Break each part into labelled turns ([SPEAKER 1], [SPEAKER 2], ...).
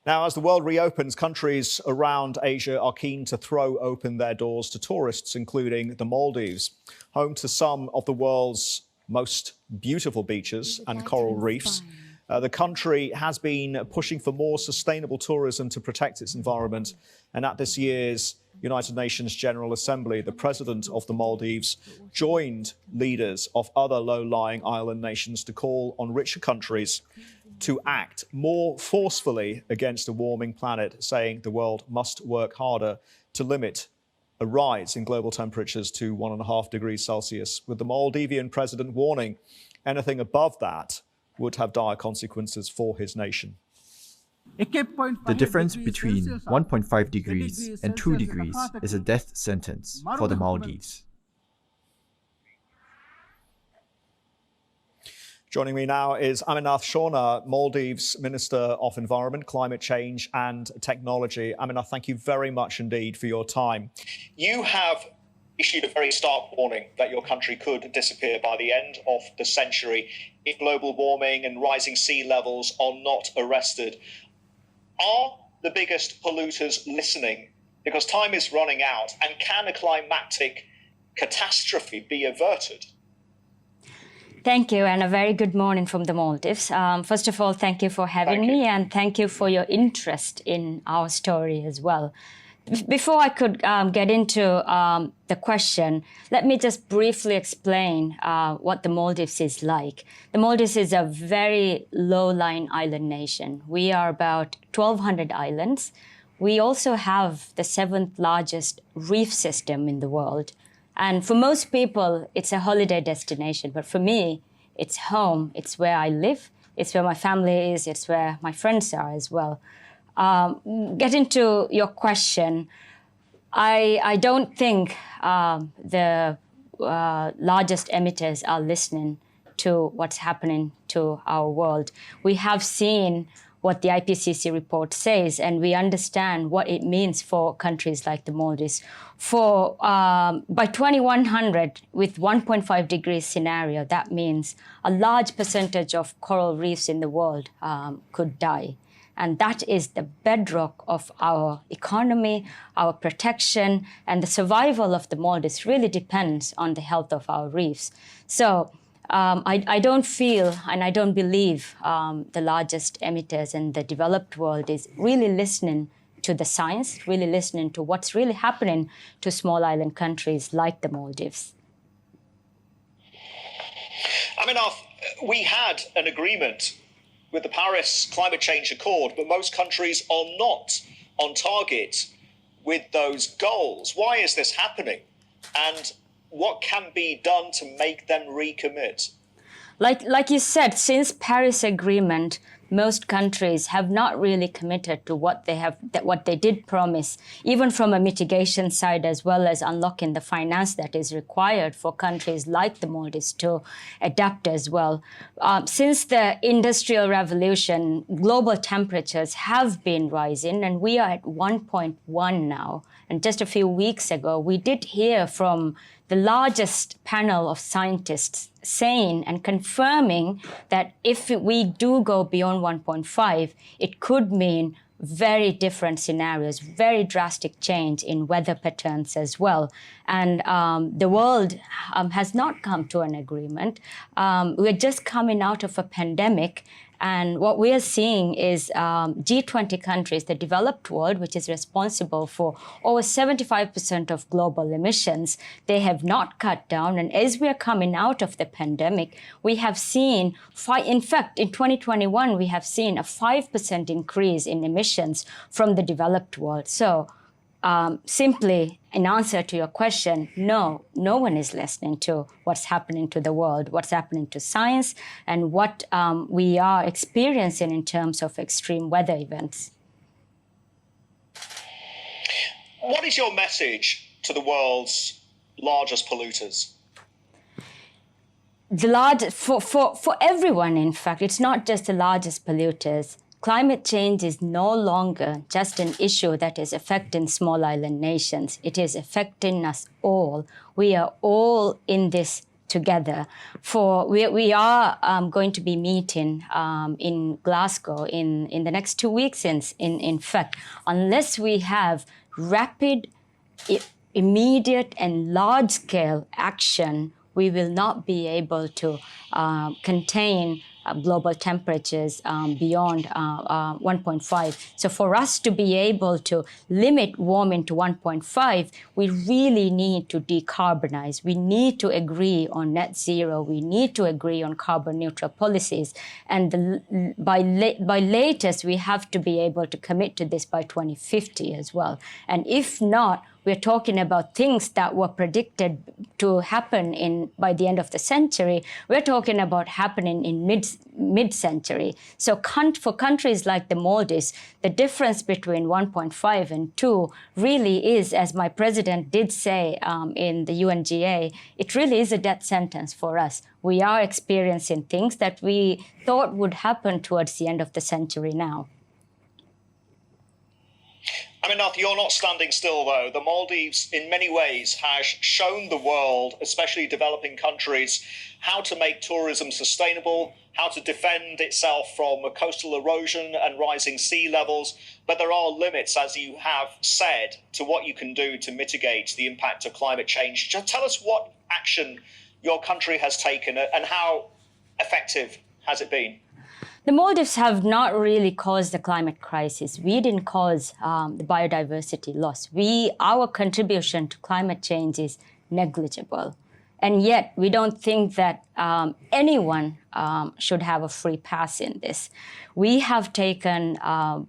[SPEAKER 1] Now, as the world reopens, countries around Asia are keen to throw open their doors to tourists, including the Maldives, home to some of the world's most beautiful beaches and coral reefs. The country has been pushing for more sustainable tourism to protect its environment. And at this year's United Nations General Assembly, the president of the Maldives joined leaders of other low-lying island nations to call on richer countries to act more forcefully against a warming planet, saying the world must work harder to limit a rise in global temperatures to 1.5 degrees Celsius, with the Maldivian president warning anything above that would have dire consequences for his nation.
[SPEAKER 2] The difference between 1.5 degrees and 2 degrees is a death sentence for the Maldives.
[SPEAKER 1] Joining me now is Aminath Shauna, Maldives Minister of Environment, Climate Change and Technology. Aminath, thank you very much indeed for your time. You have issued a very stark warning that your country could disappear by the end of the century if global warming and rising sea levels are not arrested. Are the biggest polluters listening? Because time is running out, and can a climatic catastrophe be averted?
[SPEAKER 3] Thank you, and a very good morning from the Maldives. First of all, thank you for having me, and thank you for your interest in our story as well. Before I could get into the question, let me just briefly explain what the Maldives is like. The Maldives is a very low-lying island nation. We are about 1,200 islands. We also have the 7th largest reef system in the world. And for most people, it's a holiday destination. But for me, it's home. It's where I live. It's where my family is. It's where my friends are as well. Getting to your question, I don't think the largest emitters are listening to what's happening to our world. We have seen what the IPCC report says, and we understand what it means for countries like the Maldives. By 2100, with 1.5 degrees scenario, that means a large percentage of coral reefs in the world could die. And that is the bedrock of our economy, our protection, and the survival of the Maldives really depends on the health of our reefs. So I don't feel and I don't believe the largest emitters in the developed world is really listening to the science, really listening to what's really happening to small island countries like the Maldives.
[SPEAKER 1] Aminath, we had an agreement with the Paris Climate Change Accord, but most countries are not on target with those goals. Why is this happening? And what can be done to make them recommit?
[SPEAKER 3] Like you said, since Paris Agreement, most countries have not really committed to what they did promise, even from a mitigation side, as well as unlocking the finance that is required for countries like the Maldives to adapt as well. Since the Industrial Revolution, global temperatures have been rising, and we are at 1.1 now. And just a few weeks ago, we did hear from the largest panel of scientists saying and confirming that if we do go beyond 1.5, it could mean very different scenarios, very drastic change in weather patterns as well. And the world has not come to an agreement. We're just coming out of a pandemic. And what we are seeing is G20 countries, the developed world, which is responsible for over 75% of global emissions, they have not cut down. And as we are coming out of the pandemic, we have seen, in fact, in 2021, we have seen a 5% increase in emissions from the developed world. So simply, in answer to your question, no one is listening to what's happening to the world, what's happening to science, and what we are experiencing in terms of extreme weather events.
[SPEAKER 1] What is your message to the world's largest polluters?
[SPEAKER 3] For everyone, in fact, it's not just the largest polluters. Climate change is no longer just an issue that is affecting small island nations. It is affecting us all. We are all in this together. We are going to be meeting in Glasgow in the next 2 weeks. In fact, unless we have rapid, immediate, and large-scale action, we will not be able to contain global temperatures beyond 1.5. So for us to be able to limit warming to 1.5, we really need to decarbonize. We need to agree on net zero. We need to agree on carbon neutral policies. And by latest, we have to be able to commit to this by 2050 as well. And if not, we're talking about things that were predicted to happen by the end of the century. We're talking about happening in mid-century. So for countries like the Maldives, the difference between 1.5 and 2 really is, as my president did say in the UNGA, it really is a death sentence for us. We are experiencing things that we thought would happen towards the end of the century now.
[SPEAKER 1] Aminath, you're not standing still, though. The Maldives, in many ways, has shown the world, especially developing countries, how to make tourism sustainable, how to defend itself from coastal erosion and rising sea levels. But there are limits, as you have said, to what you can do to mitigate the impact of climate change. Just tell us what action your country has taken and how effective has it been?
[SPEAKER 3] The Maldives have not really caused the climate crisis. We didn't cause the biodiversity loss. Our contribution to climate change is negligible. And yet, we don't think that anyone should have a free pass in this. We have taken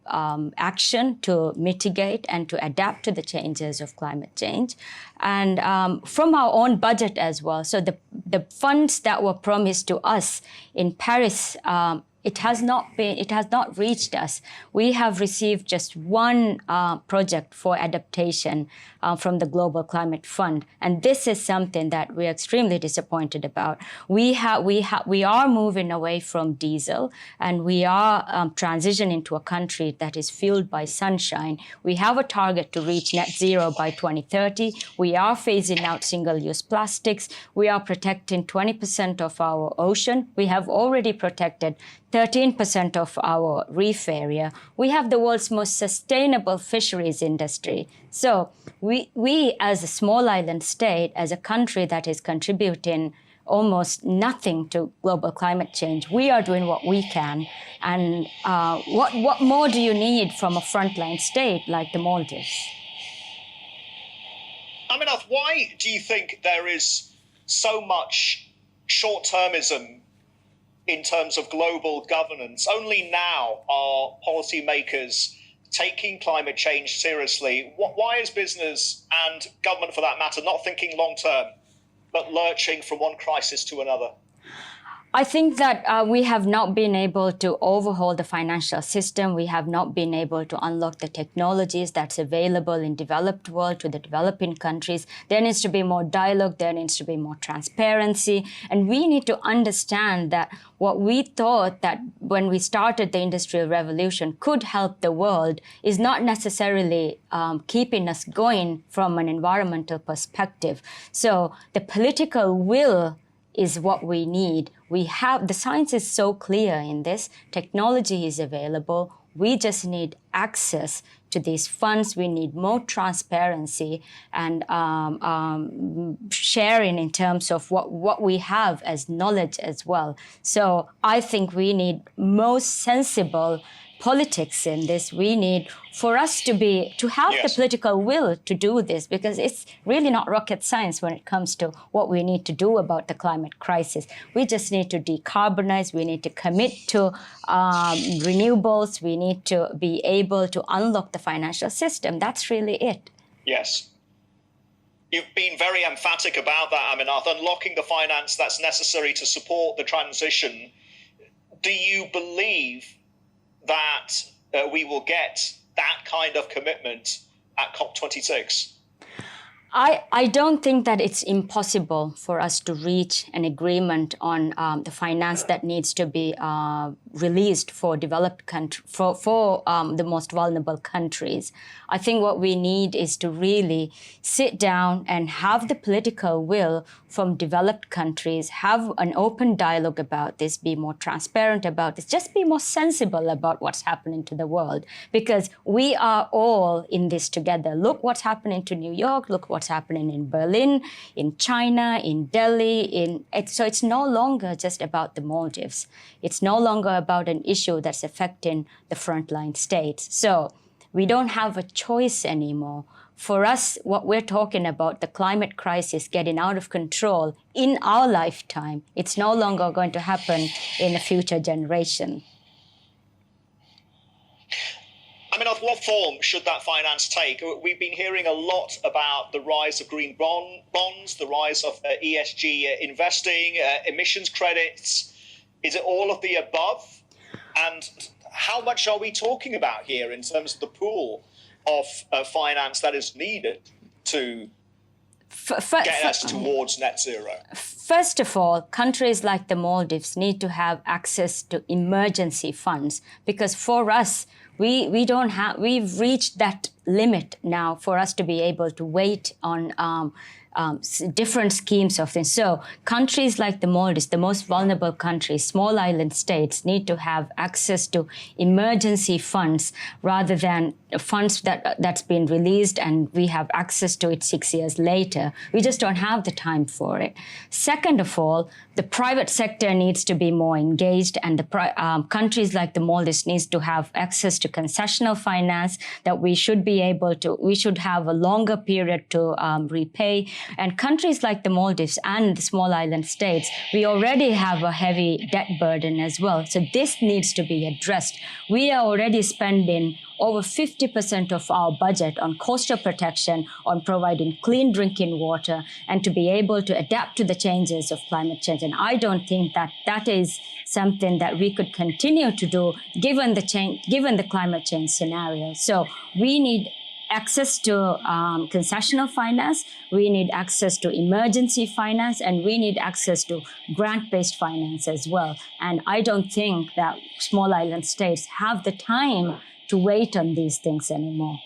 [SPEAKER 3] action to mitigate and to adapt to the changes of climate change, and from our own budget as well. So the funds that were promised to us in Paris, it has not reached us. We have received just one project for adaptation from the Global Climate Fund, and this is something that we're extremely disappointed about. We are moving away from diesel, and we are transitioning to a country that is fueled by sunshine. We have a target to reach net zero by 2030. We are phasing out single-use plastics. We are protecting 20% of our ocean. We have already protected 13% of our reef area. We have the world's most sustainable fisheries industry. So we as a small island state, as a country that is contributing almost nothing to global climate change, we are doing what we can. And what more do you need from a frontline state like the Maldives?
[SPEAKER 1] Aminath, why do you think there is so much short-termism in terms of global governance? Only now are policymakers taking climate change seriously. Why is business and government, for that matter, not thinking long-term, but lurching from one crisis to another?
[SPEAKER 3] I think that we have not been able to overhaul the financial system. We have not been able to unlock the technologies that's available in developed world to the developing countries. There needs to be more dialogue. There needs to be more transparency. And we need to understand that what we thought that when we started the Industrial Revolution could help the world is not necessarily keeping us going from an environmental perspective. So the political will is what we need. The science is so clear in this. Technology is available. We just need access to these funds. We need more transparency and sharing in terms of what we have as knowledge as well. So I think we need most sensible politics in this. We need for us to have the political will to do this, because it's really not rocket science when it comes to what we need to do about the climate crisis. We just need to decarbonize. We need to commit to renewables. We need to be able to unlock the financial system. That's really it.
[SPEAKER 1] Yes. You've been very emphatic about that, Aminath, unlocking the finance that's necessary to support the transition. Do you believe that we will get that kind of commitment at COP26?
[SPEAKER 3] I don't think that it's impossible for us to reach an agreement on the finance that needs to be released for developed for the most vulnerable countries. I think what we need is to really sit down and have the political will from developed countries, have an open dialogue about this, be more transparent about this, just be more sensible about what's happening to the world, because we are all in this together. Look what's happening to New York, look what's happening in Berlin, in China, in Delhi. So it's no longer just about the Maldives. It's no longer about an issue that's affecting the frontline states. So we don't have a choice anymore. For us, what we're talking about, the climate crisis getting out of control in our lifetime, it's no longer going to happen in a future generation.
[SPEAKER 1] Aminath, what form should that finance take? We've been hearing a lot about the rise of green bonds, the rise of ESG investing, emissions credits. Is it all of the above? And how much are we talking about here in terms of the pool of finance that is needed to get us towards net zero?
[SPEAKER 3] First of all, countries like the Maldives need to have access to emergency funds, because for us, we've reached that limit now for us to be able to wait on different schemes of things. So countries like the Maldives, the most vulnerable countries, small island states, need to have access to emergency funds rather than funds that's been released and we have access to it 6 years later. We just don't have the time for it. Second of all, the private sector needs to be more engaged, and the countries like the Maldives needs to have access to concessional finance that we should have a longer period to repay. And countries like the Maldives and the small island states, we already have a heavy debt burden as well. So this needs to be addressed. We are already spending over 50% of our budget on coastal protection, on providing clean drinking water, and to be able to adapt to the changes of climate change. And I don't think that is something that we could continue to do given the climate change scenario. So we need access to concessional finance, we need access to emergency finance, and we need access to grant-based finance as well. And I don't think that small island states have the time to wait on these things anymore.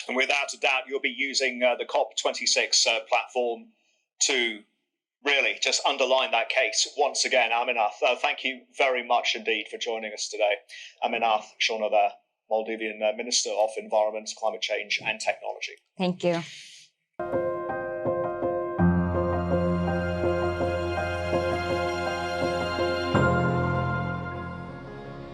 [SPEAKER 1] And without a doubt, you'll be using the COP26 platform to really just underline that case once again. Aminath, thank you very much indeed for joining us today. Aminath Shauna there, Maldivian Minister of Environment, Climate Change and Technology.
[SPEAKER 3] Thank you.